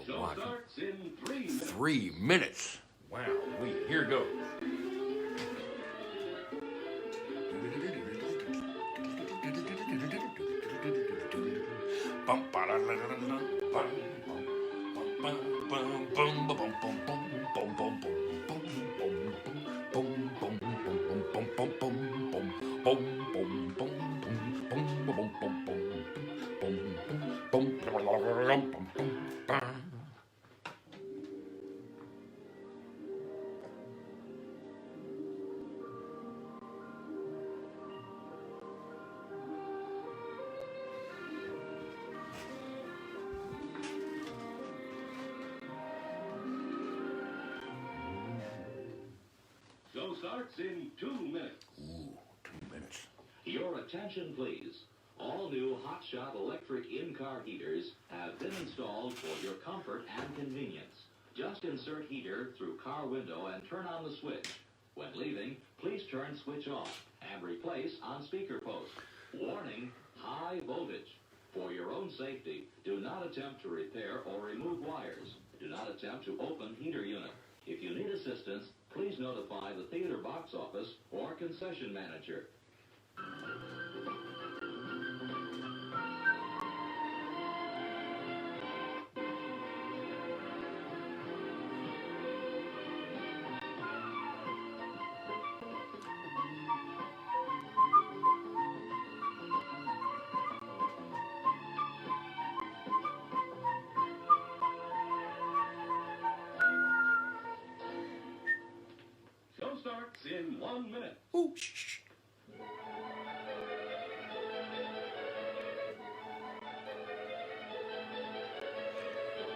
watching. 3 minutes. Wow, here goes. Show starts in 2 minutes. Ooh, 2 minutes. Your attention, please. All new hotshot electric in-car heaters have been installed for your comfort and convenience. Just insert heater through car window and turn on the switch. When leaving, please turn switch off and replace on speaker post. Warning, high voltage. For your own safety, do not attempt to repair or remove wires. Do not attempt to open heater unit. If you need assistance, please notify the theater box office or concession manager. Show starts in 1 minute. Ooh, shh.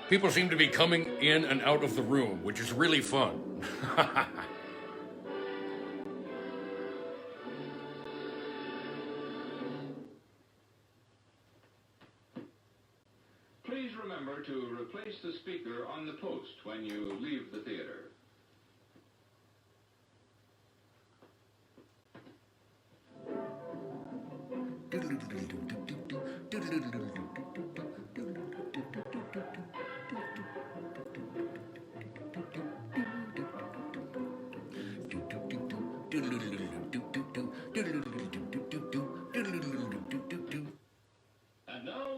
People seem to be coming in and out of the room, which is really fun. Please remember to replace the speaker on the post when you leave the theater. And now...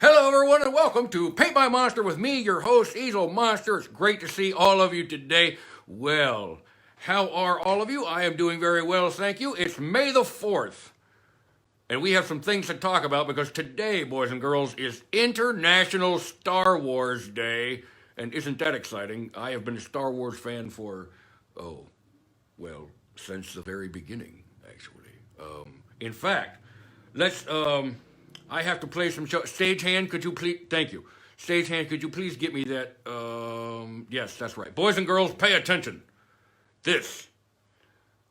Hello, everyone, and welcome to Paint My Monster with me, your host, Easel Monster. It's great to see all of you today. Well, how are all of you? I am doing very well, thank you. It's May the 4th, and we have some things to talk about because today, boys and girls, is International Star Wars Day. And isn't that exciting? I have been a Star Wars fan for, since the very beginning, actually. In fact, let's... I have to play some show. Stagehand, could you please? Thank you. Stagehand, could you please get me that? Yes, that's right. Boys and girls, pay attention. This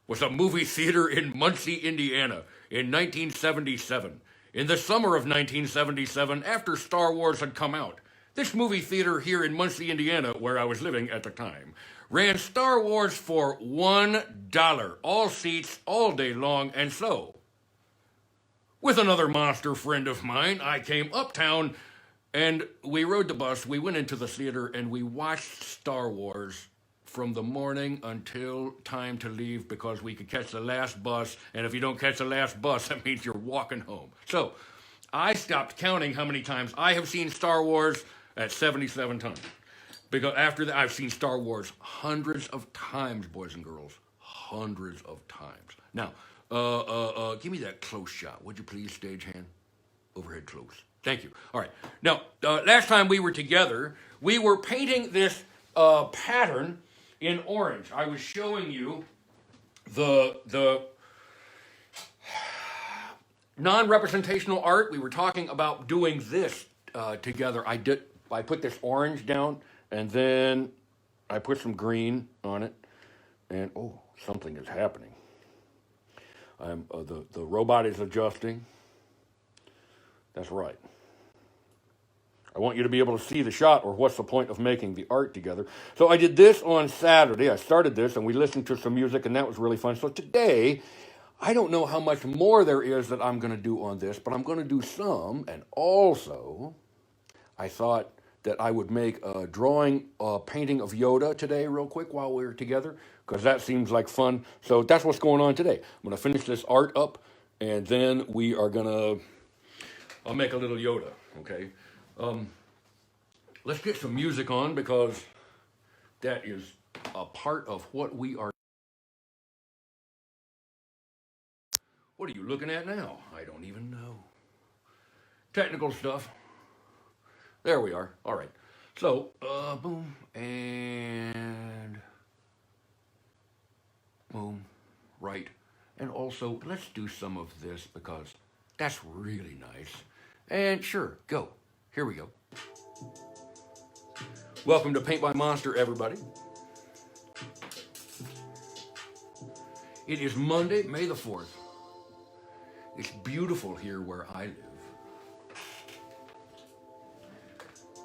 was a movie theater in Muncie, Indiana in 1977. In the summer of 1977, after Star Wars had come out, this movie theater here in Muncie, Indiana, where I was living at the time, ran Star Wars for $1. All seats, all day long, and so... with another monster friend of mine, I came uptown and we rode the bus. We went into the theater and we watched Star Wars from the morning until time to leave because we could catch the last bus. And if you don't catch the last bus, that means you're walking home. So I stopped counting how many times I have seen Star Wars at 77 times. Because after that, I've seen Star Wars hundreds of times, boys and girls. Hundreds of times. Now, give me that close shot, would you please, stagehand? Overhead close. Thank you. All right. Now, last time we were together, we were painting this pattern in orange. I was showing you the non-representational art. We were talking about doing this together. I put this orange down, and then I put some green on it, and something is happening. The robot is adjusting. That's right. I want you to be able to see the shot, or what's the point of making the art together. So I did this on Saturday. I started this, and we listened to some music, and that was really fun. So today, I don't know how much more there is that I'm going to do on this, but I'm going to do some. And also, I thought that I would make a painting of Yoda today real quick while we're together, because that seems like fun. So that's what's going on today. I'm going to finish this art up, and then we are going to, I'll make a little Yoda, okay? Let's get some music on, because that is a part of what we are. What are you looking at now? I don't even know. Technical stuff. There we are. All right. So, boom, and boom, right. And also, let's do some of this, because that's really nice. And sure, go. Here we go. Welcome to Paint by Monster, everybody. It is Monday, May the 4th. It's beautiful here where I live.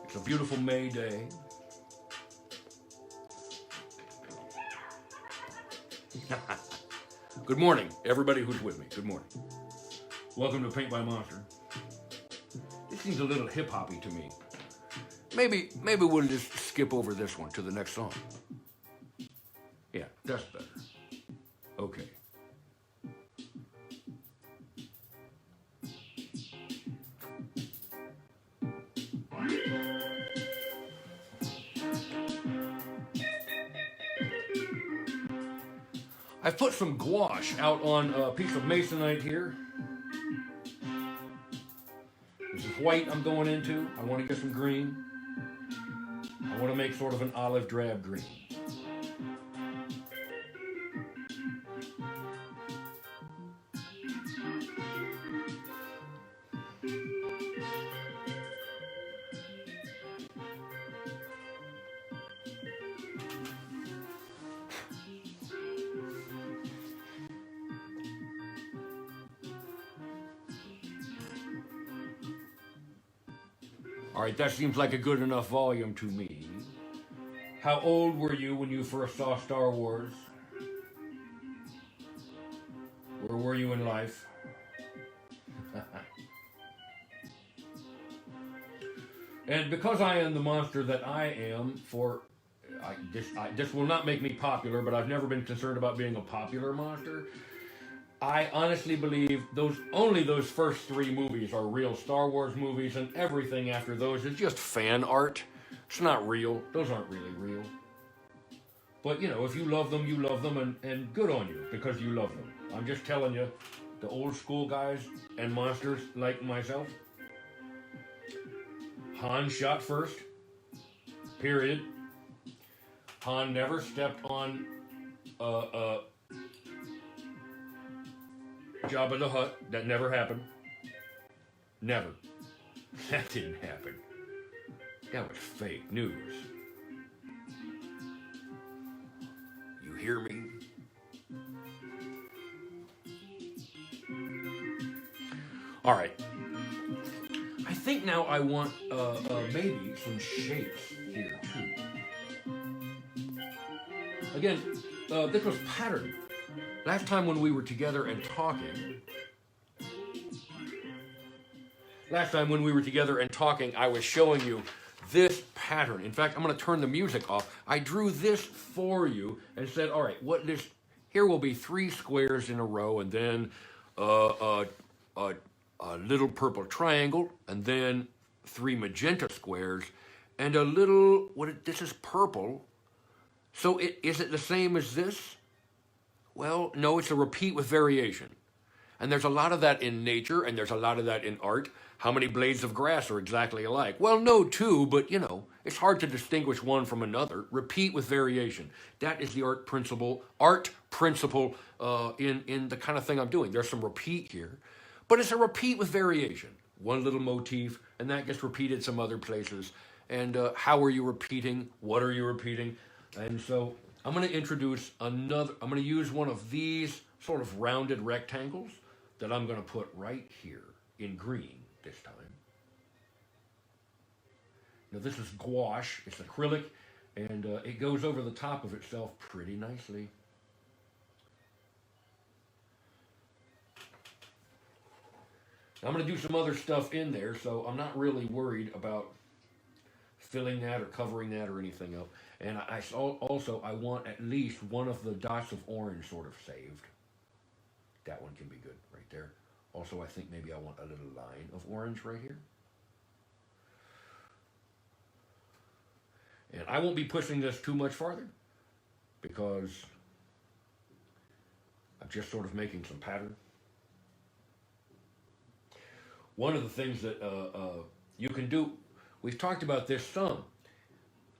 It's a beautiful May day. Good morning, everybody who's with me. Good morning. Welcome to Paint by Monster. This seems a little hip-hoppy to me. Maybe we'll just skip over this one to the next song. Yeah, that's better. Okay. I've put some gouache out on a piece of masonite here. This is white I'm going into. I want to get some green. I want to make sort of an olive drab green. All right, that seems like a good enough volume to me. How old were you when you first saw Star Wars? Where were you in life? And because I am the monster that I am, this will not make me popular, but I've never been concerned about being a popular monster. I honestly believe only those first 3 movies are real Star Wars movies, and everything after those is just fan art. It's not real. Those aren't really real. But, you know, if you love them, and good on you, because you love them. I'm just telling you, the old school guys and monsters like myself, Han shot first, period. Han never stepped on Jabba the Hutt. That never happened. Never. That didn't happen. That was fake news. You hear me? All right. I think now I want maybe some shapes here too. Again, this was pattern. Last time when we were together and talking, I was showing you this pattern. In fact, I'm going to turn the music off. I drew this for you and said, all right, here will be 3 squares in a row, and then a little purple triangle, and then 3 magenta squares, and a little, this is purple. So is it the same as this? Well, no, it's a repeat with variation. And there's a lot of that in nature, and there's a lot of that in art. How many blades of grass are exactly alike? Well, no, 2, but, you know, it's hard to distinguish one from another. Repeat with variation. That is the art principle in the kind of thing I'm doing. There's some repeat here, but it's a repeat with variation. One little motif, and that gets repeated some other places. And how are you repeating? What are you repeating? And so I'm going to introduce I'm going to use one of these sort of rounded rectangles that I'm going to put right here in green this time. Now this is gouache, it's acrylic, and it goes over the top of itself pretty nicely. I'm going to do some other stuff in there, so I'm not really worried about filling that or covering that or anything else. And I want at least one of the dots of orange sort of saved. That one can be good right there. Also, I think maybe I want a little line of orange right here. And I won't be pushing this too much farther because I'm just sort of making some pattern. One of the things that you can do, we've talked about this some.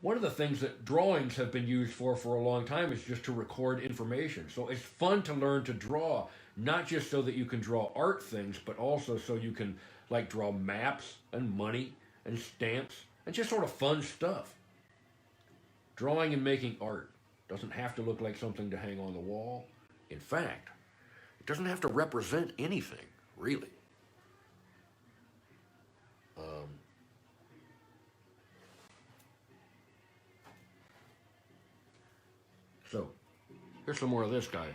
One of the things that drawings have been used for a long time is just to record information. So it's fun to learn to draw, not just so that you can draw art things, but also so you can like draw maps and money and stamps and just sort of fun stuff. Drawing and making art doesn't have to look like something to hang on the wall. In fact, it doesn't have to represent anything, really. So, here's some more of this guy.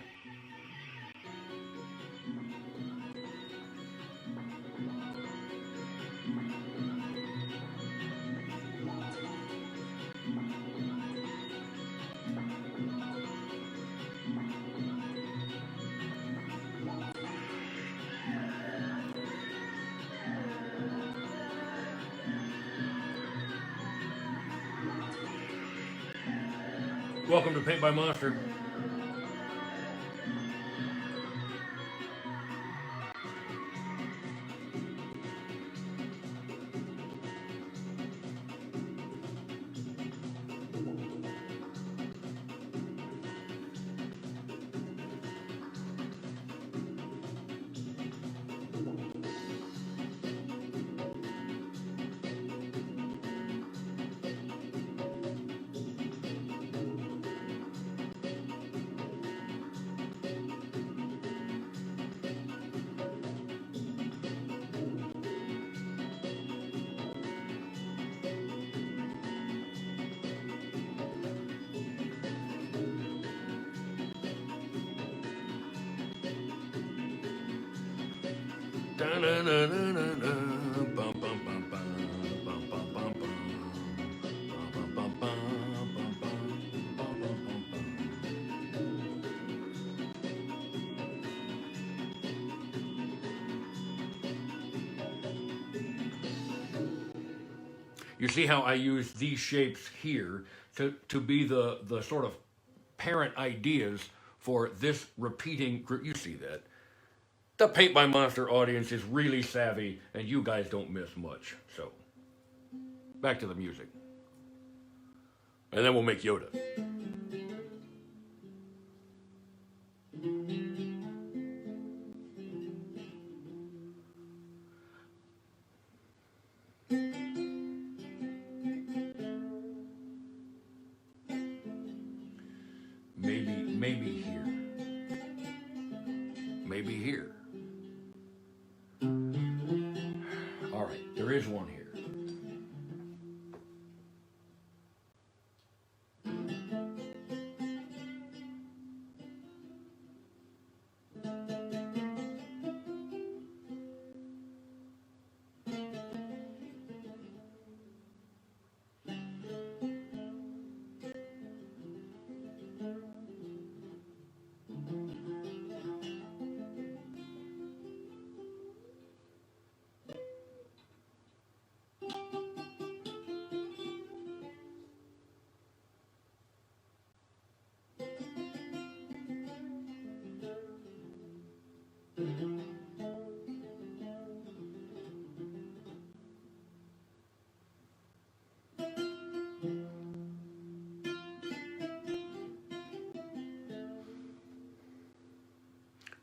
Welcome to Paint by Monster. You see how I use these shapes here to be the sort of parent ideas for this repeating group. You see that. The Paint by Monster audience is really savvy, and you guys don't miss much. So, back to the music. And then we'll make Yoda. Maybe here. Maybe here. All right, there is one here.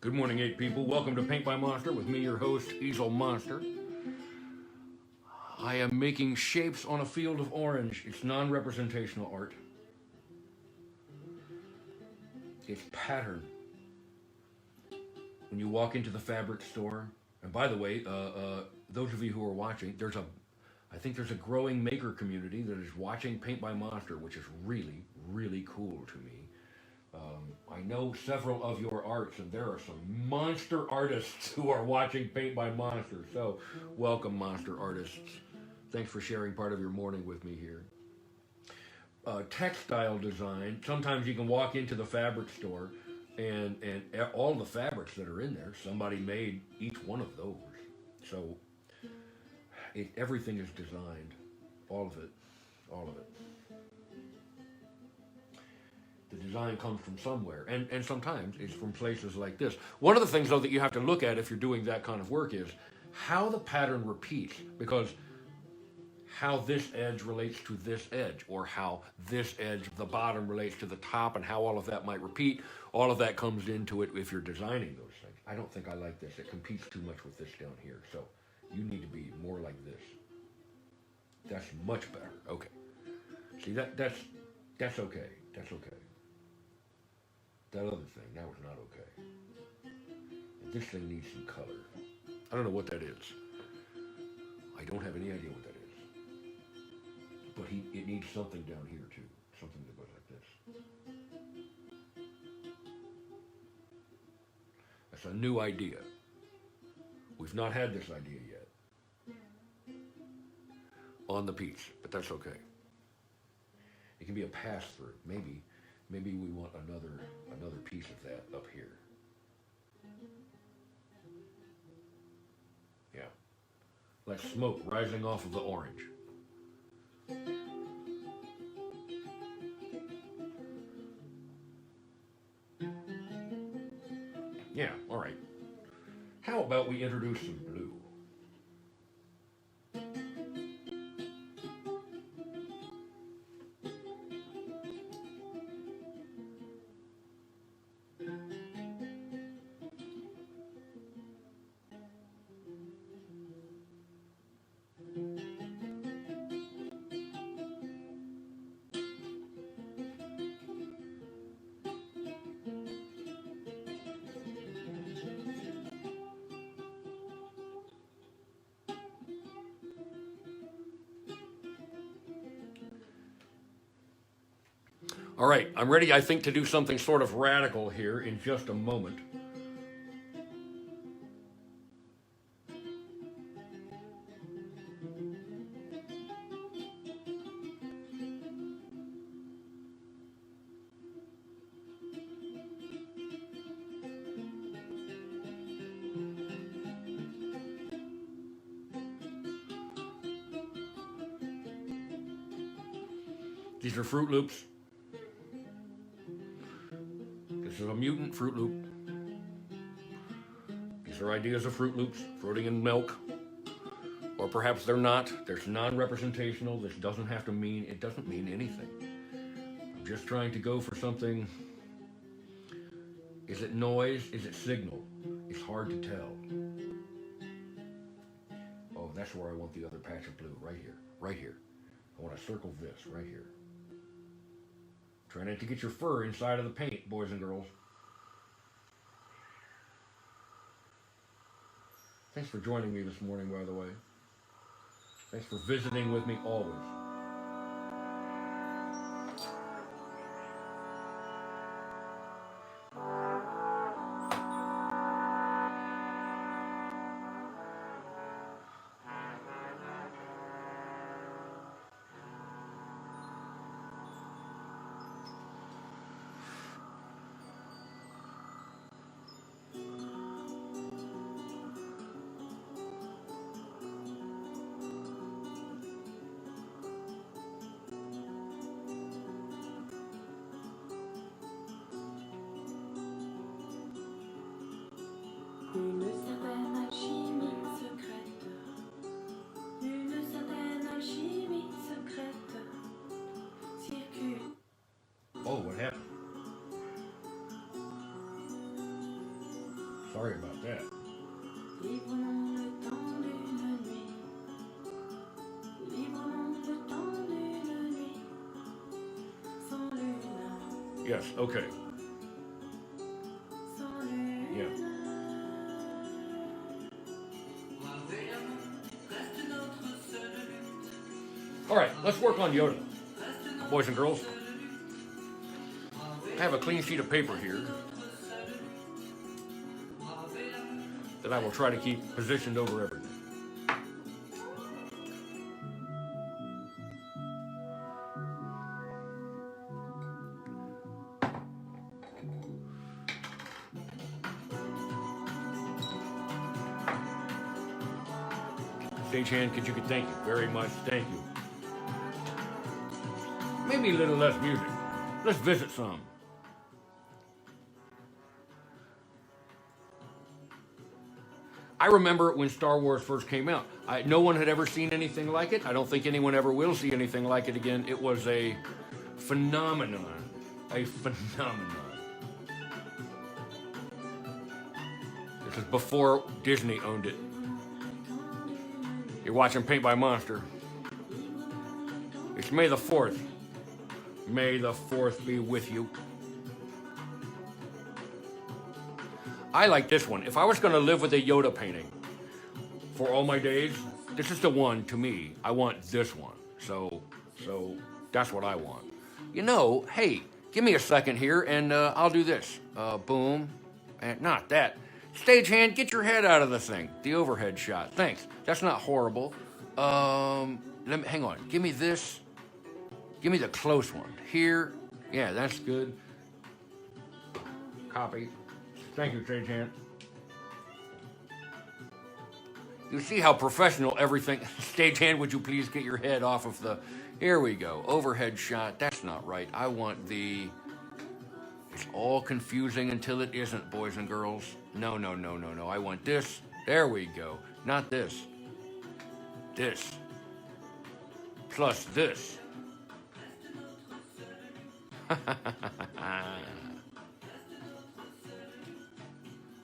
Good morning, 8 people. Welcome to Paint by Monster with me, your host, Easel Monster. I am making shapes on a field of orange. It's non-representational art. It's pattern. When you walk into the fabric store, and by the way, those of you who are watching, there's a I think there's a growing maker community that is watching Paint by Monster, which is really, really cool to me. I know several of your arts, and there are some monster artists who are watching Paint by Monster. So, welcome, monster artists. Thanks for sharing part of your morning with me here. Textile design. Sometimes you can walk into the fabric store, and all the fabrics that are in there, somebody made each one of those. So, everything is designed, all of it, all of it. The design comes from somewhere, and sometimes it's from places like this. One of the things, though, that you have to look at if you're doing that kind of work is how the pattern repeats, because how this edge relates to this edge, or how this edge, the bottom, relates to the top, and how all of that might repeat. All of that comes into it if you're designing those things. I don't think I like this. It competes too much with this down here, so you need to be more like this. That's much better. Okay. See, that's okay. That's okay. That other thing, that was not okay. This thing needs some color. I don't know what that is. I don't have any idea what that is. But it needs something down here too. Something that goes like this. That's a new idea. We've not had this idea yet on the piece, but that's okay. It can be a pass-through. Maybe we want another piece of that up here. Yeah. Like smoke rising off of the orange. Yeah, all right. How about we introduce some blue? All right, I'm ready, I think, to do something sort of radical here in just a moment. These are Fruit Loops. This is a mutant Fruit Loop. These are ideas of Fruit Loops, fruiting in milk. Or perhaps they're not. They're non-representational. This doesn't have to mean, it doesn't mean anything. I'm just trying to go for something. Is it noise? Is it signal? It's hard to tell. Oh, that's where I want the other patch of blue, right here, right here. I want to circle this right here. Try not to get your fur inside of the paint, boys and girls. Thanks for joining me this morning, by the way. Thanks for visiting with me always. Une certaine alchimie secrète. Une certaine alchimie secrète. Circule. Oh, what happened? Sorry about that. Librement le temps d'une nuit. Librement le temps d'une nuit. Sans lune. Yes, okay. Sans lune. Yeah. right, let's work on Yoda, boys and girls. I have a clean sheet of paper here that I will try to keep positioned over everything. Stagehand, could you thank you very much? Thank you. Maybe a little less music. Let's visit some. I remember when Star Wars first came out. No one had ever seen anything like it. I don't think anyone ever will see anything like it again. It was a phenomenon. A phenomenon. This is before Disney owned it. You're watching Paint by Monster. It's May the 4th. May the 4th be with you. I like this one. If I was going to live with a Yoda painting for all my days, this is the one to me. I want this one. So that's what I want. You know, hey, give me a second here and I'll do this. Boom. And not that. Stagehand, get your head out of the thing. The overhead shot. Thanks. That's not horrible. Hang on. Give me this. Give me the close one. Here. Yeah, that's good. Copy. Thank you, Stagehand. You see how professional everything... Stagehand, would you please get your head off of the... Here we go. Overhead shot. That's not right. I want the... It's all confusing until it isn't, boys and girls. No. I want this. There we go. Not this. This. Plus this.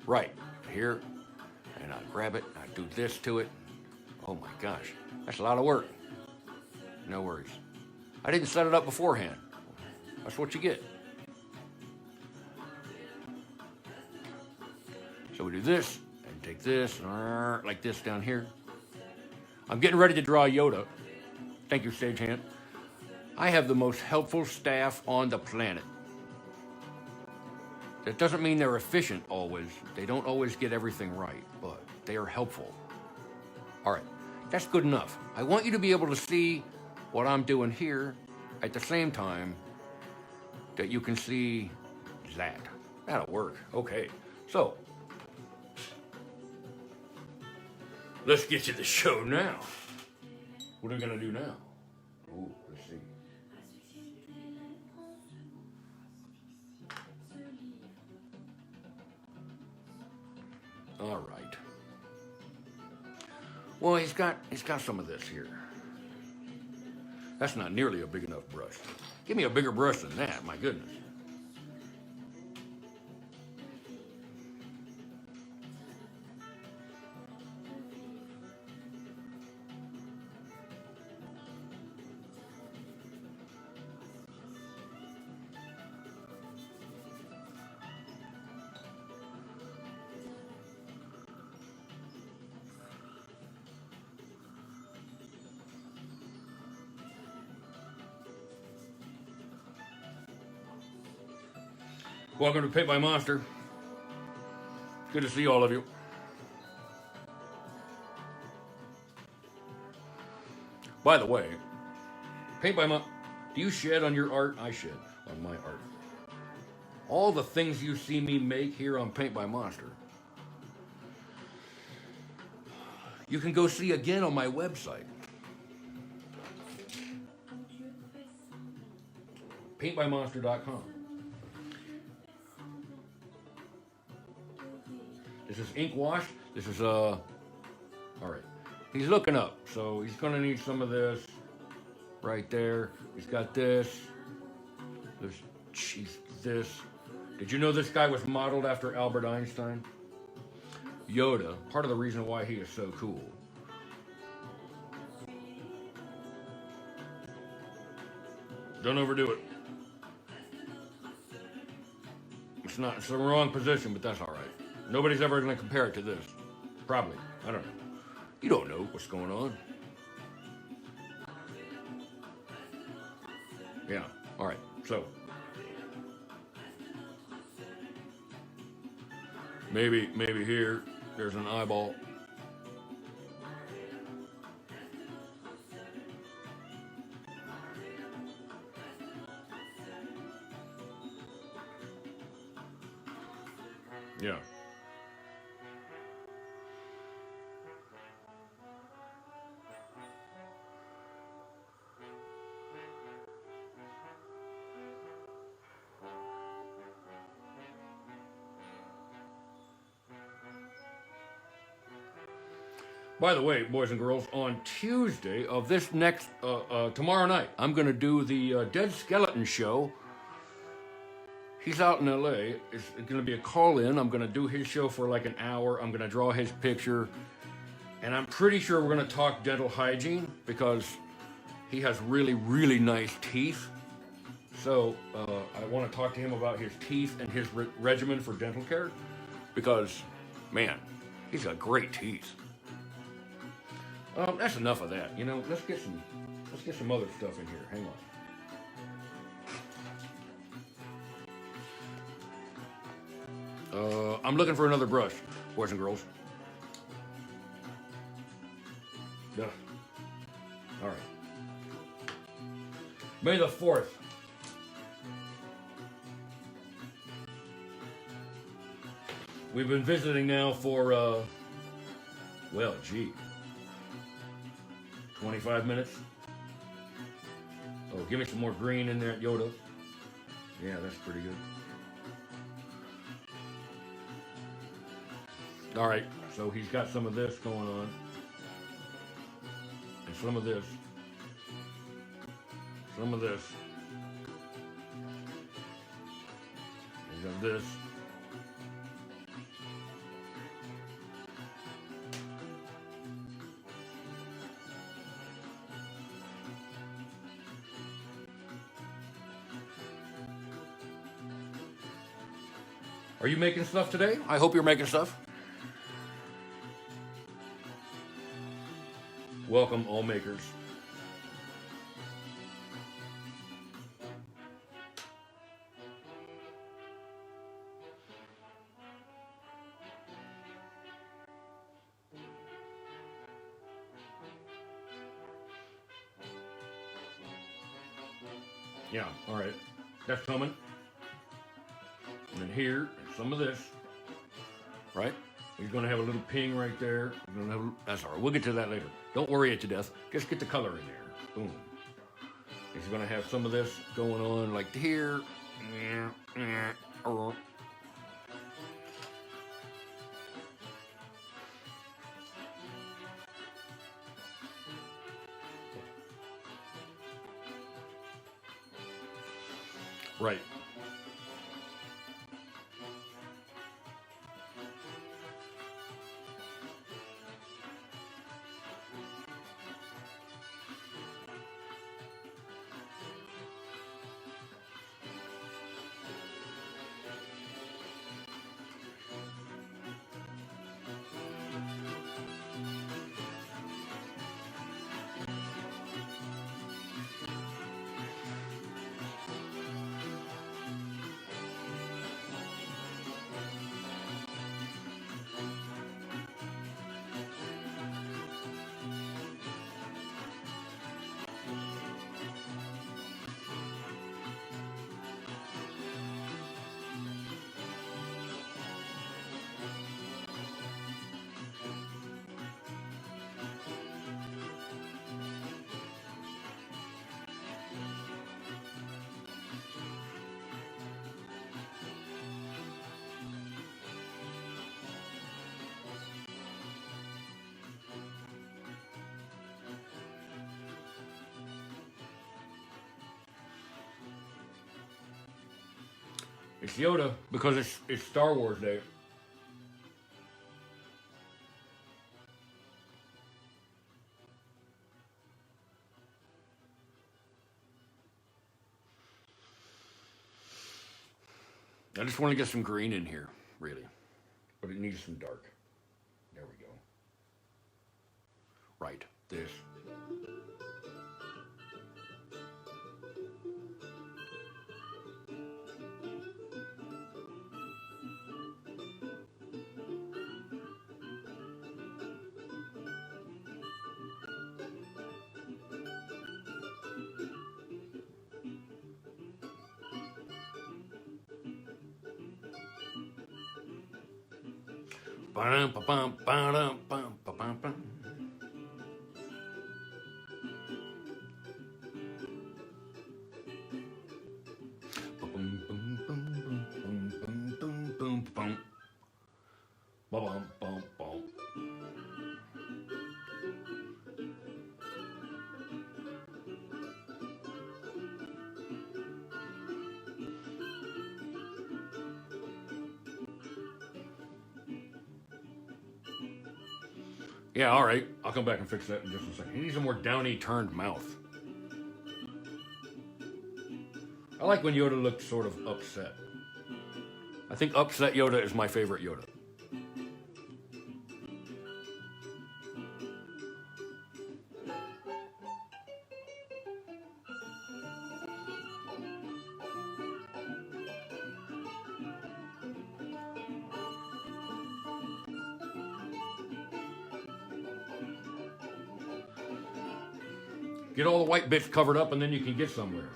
Right. Here. And I grab it. I do this to it. Oh my gosh. That's a lot of work. No worries. I didn't set it up beforehand. That's what you get. So we do this, and take this, like this down here. I'm getting ready to draw Yoda. Thank you, Stagehand. I have the most helpful staff on the planet. That doesn't mean they're efficient always. They don't always get everything right, but they are helpful. All right, that's good enough. I want you to be able to see what I'm doing here at the same time that you can see that. That'll work. Okay, so let's get to the show now. What are we gonna do now? Ooh, let's see. All right. Well, he's got some of this here. That's not nearly a big enough brush. Give me a bigger brush than that, my goodness. Welcome to Paint by Monster. Good to see all of you. By the way, Paint by Monster, do you shed on your art? I shed on my art. All the things you see me make here on Paint by Monster, you can go see again on my website. paintbymonster.com. This is ink wash. This is all right. He's looking up, so he's gonna need some of this right there. He's got this. This. Did you know this guy was modeled after Albert Einstein? Yoda, part of the reason why he is so cool. Don't overdo it. It's the wrong position, but that's all right. Nobody's ever going to compare it to this. Probably. I don't know. You don't know what's going on. Yeah. All right. So maybe here there's an eyeball. Yeah. By the way, boys and girls, on Tuesday of this next, tomorrow night, I'm going to do the Dead Skeleton show. He's out in LA. It's going to be a call in. I'm going to do his show for like an hour. I'm going to draw his picture. And I'm pretty sure we're going to talk dental hygiene because he has really, really nice teeth. So I want to talk to him about his teeth and his regimen for dental care because, man, he's got great teeth. That's enough of that. You know, let's get some other stuff in here. Hang on. I'm looking for another brush, boys and girls. Yeah. All right. May the 4th. We've been visiting now for, well, gee, 25 minutes. Oh, give me some more green in there, Yoda. Yeah, that's pretty good. All right, so he's got some of this going on. And some of this. Some of this. He's got this. Are you making stuff today? I hope you're making stuff. Welcome, all makers. Yeah, all right. That's coming. And then here, some of this, right? He's going to have a little ping right there. That's all right. We'll get to that later. Don't worry it to death. Just get the color in there. Boom. He's going to have some of this going on like here. Right. It's Yoda because it's Star Wars Day. I just want to get some green in here, really. But it needs some dark. There we go. Right, this. Ba-dum, ba-bum, ba-dum, bum, ba-bum, bum. Ba-bum, bum, bum, bum, bum, bum, bum, bum, bum. Ba-bum, bum, bum. Yeah, all right. I'll come back and fix that in just a second. He needs a more downy turned mouth. I like when Yoda looked sort of upset. I think upset Yoda is my favorite Yoda. Get all the white bits covered up and then you can get somewhere.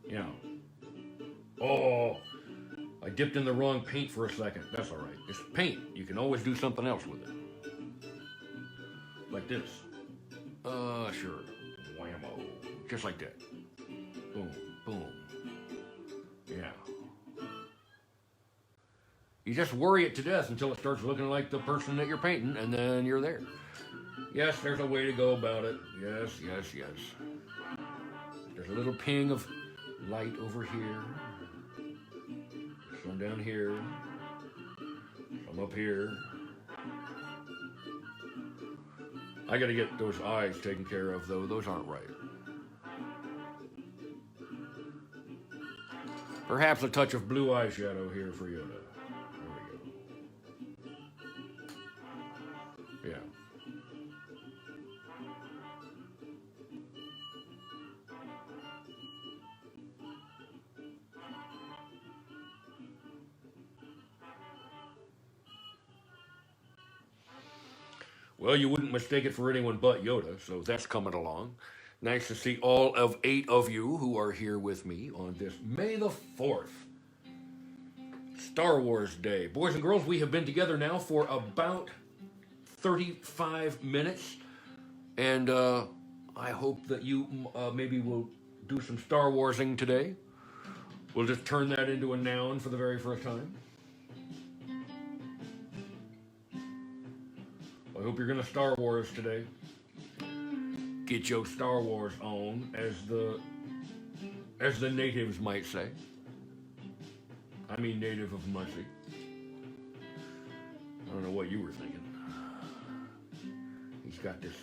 Yeah. Oh, I dipped in the wrong paint for a second. That's all right. It's paint. You can always do something else with it. Like this. Sure. Whammo. Just like that. Boom, boom. Yeah. You just worry it to death until it starts looking like the person that you're painting, and then you're there. Yes, there's a way to go about it. Yes, yes, yes. There's a little ping of light over here. Some down here. Some up here. I gotta get those eyes taken care of, though. Those aren't right. Perhaps a touch of blue eyeshadow here for Yoda. There we go. Yeah. Well, you wouldn't mistake it for anyone but Yoda, so that's coming along. Nice to see all of 8 of you who are here with me on this May the 4th, Star Wars Day. Boys and girls, we have been together now for about 35 minutes, and I hope that you maybe will do some Star Warsing today. We'll just turn that into a noun for the very first time. I hope you're gonna Star Wars today. Get your Star Wars on, as the natives might say. I mean native of Muncie. I don't know what you were thinking. He's got this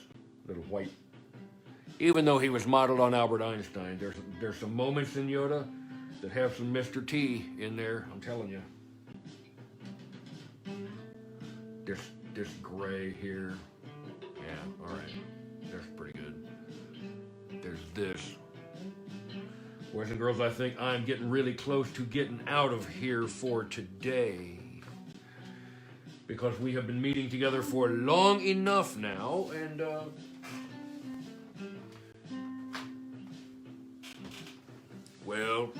little white. Even though he was modeled on Albert Einstein, there's some moments in Yoda that have some Mr. T in there, I'm telling you. This gray here. Yeah, all right. That's pretty good. There's this. Boys and girls, I think I'm getting really close to getting out of here for today. Because we have been meeting together for long enough now, and well,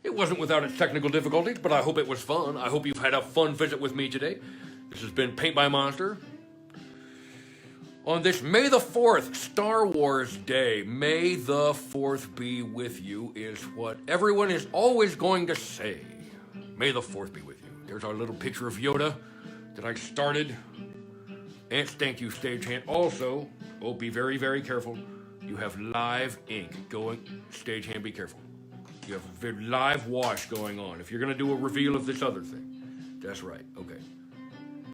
it wasn't without its technical difficulties, but I hope it was fun. I hope you've had a fun visit with me today. This has been Paint by Monster. On this May the 4th, Star Wars Day, May the 4th be with you is what everyone is always going to say. May the 4th be with you. There's our little picture of Yoda that I started. And thank you, stagehand. Also, oh, be very, very careful. You have live ink going. Stagehand, be careful. You have a live wash going on. If you're going to do a reveal of this other thing. That's right. Okay.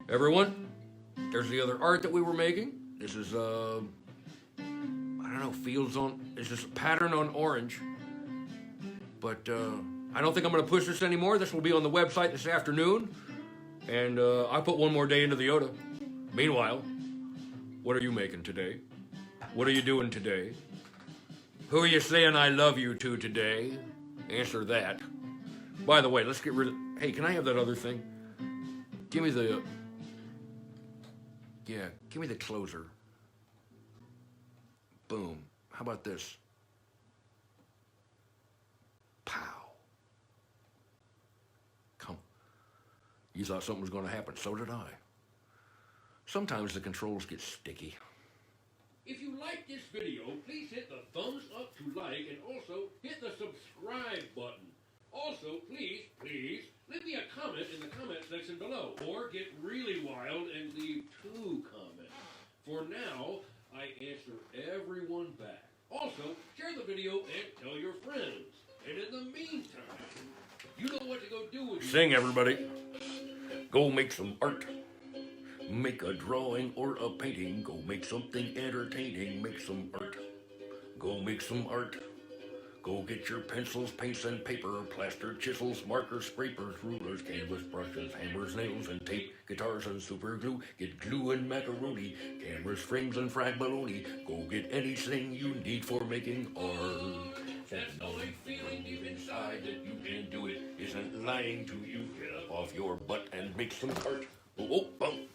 Everyone, there's the other art that we were making. This is, I don't don't know, fields on, is this a pattern on orange? But I don't think I'm going to push this anymore. This will be on the website this afternoon. And I put one more day into the Yoda. Meanwhile, what are you making today? What are you doing today? Who are you saying I love you to today? Answer that. By the way, let's get rid of... Hey, can I have that other thing? Give me the... Yeah, give me the closer. Boom. How about this? Pow. Come. You thought something was going to happen. So did I. Sometimes the controls get sticky. If you like this video, please hit the thumbs up to like and also hit the subscribe button. Also, please leave me a comment in the comment section below, or get really wild and leave 2 comments. For now, I answer everyone back. Also, share the video and tell your friends. And in the meantime, you know what to go do with Sing, everybody. Go make some art. Make a drawing or a painting. Go make something entertaining. Make some art. Go make some art. Go get your pencils, paints, and paper, plaster, chisels, markers, scrapers, rulers, canvas, brushes, hammers, nails, and tape, guitars, and super glue. Get glue and macaroni, cameras, frames, and fried bologna. Go get anything you need for making art. That knowing feeling deep inside that you can do it isn't lying to you. Get up off your butt and make some art. Oh, bum.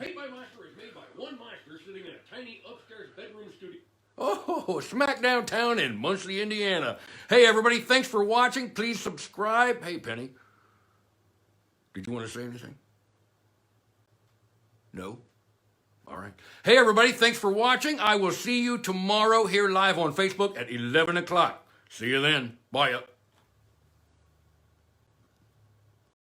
Paint by Master is made by one master sitting in a tiny upstairs bedroom studio. Oh, smack downtown in Muncie, Indiana. Hey, everybody, thanks for watching. Please subscribe. Hey, Penny, did you want to say anything? No? All right. Hey, everybody, thanks for watching. I will see you tomorrow here live on Facebook at 11 o'clock. See you then. Bye.